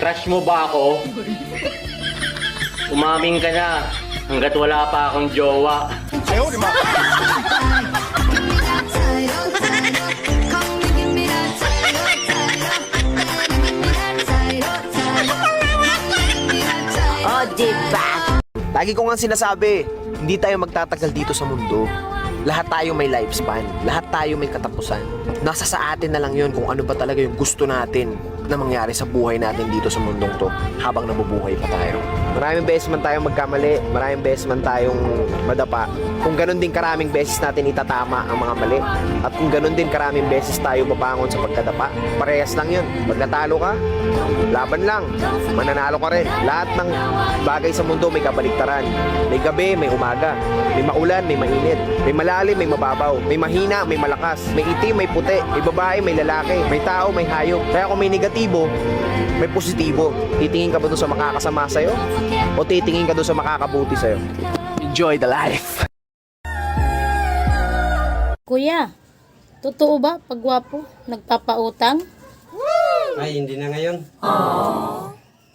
Crush mo ba ako? Umaming ka na hanggat wala pa akong jowa. Ayaw, di ba? Oh, diba? Lagi ko nga sinasabi, hindi tayo magtatagal dito sa mundo. Lahat tayo may lifespan, lahat tayo may katapusan. Nasa sa atin na lang yun kung ano ba talaga yung gusto natin na mangyari sa buhay natin dito sa mundong to habang nabubuhay pa tayo. Maraming beses man tayong magkamali, maraming beses man tayong madapa. Kung ganun din karaming beses natin itatama ang mga mali. At kung ganun din karaming beses tayo babangon sa pagkadapa, parehas lang yun. Pag natalo ka, laban lang, mananalo ka rin. Lahat ng bagay sa mundo may kabaliktaran. May gabi, may umaga. May maulan, may mainit. May malalim, may mababaw. May mahina, may malakas. May itim, may puti. May babae, may lalaki. May tao, may hayop. Kaya kung may negatibo, may positibo. Titingin ka ba doon sa makakasama sa'yo? O titingin ka doon sa makakabuti sa'yo? Enjoy the life! Kuya, totoo ba pag gwapo, nagpapautang? Ay, hindi na ngayon.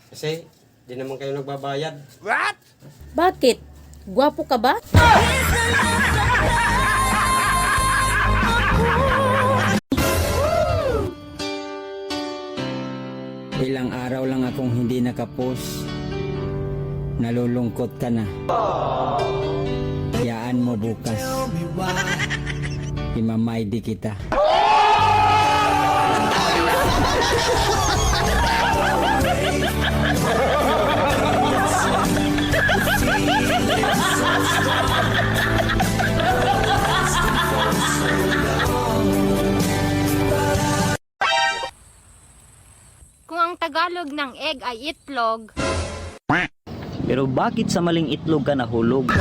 Kasi, di naman kayo nagbabayad. Bakit? Gwapo ka ba? Ilang araw lang akong hindi nakapost. Nalulungkot ka na. Hayaan mo bukas. Imamaydi kita. Kung ang Tagalog ng egg ay itlog, Pero bakit sa maling itlog ka nahulog?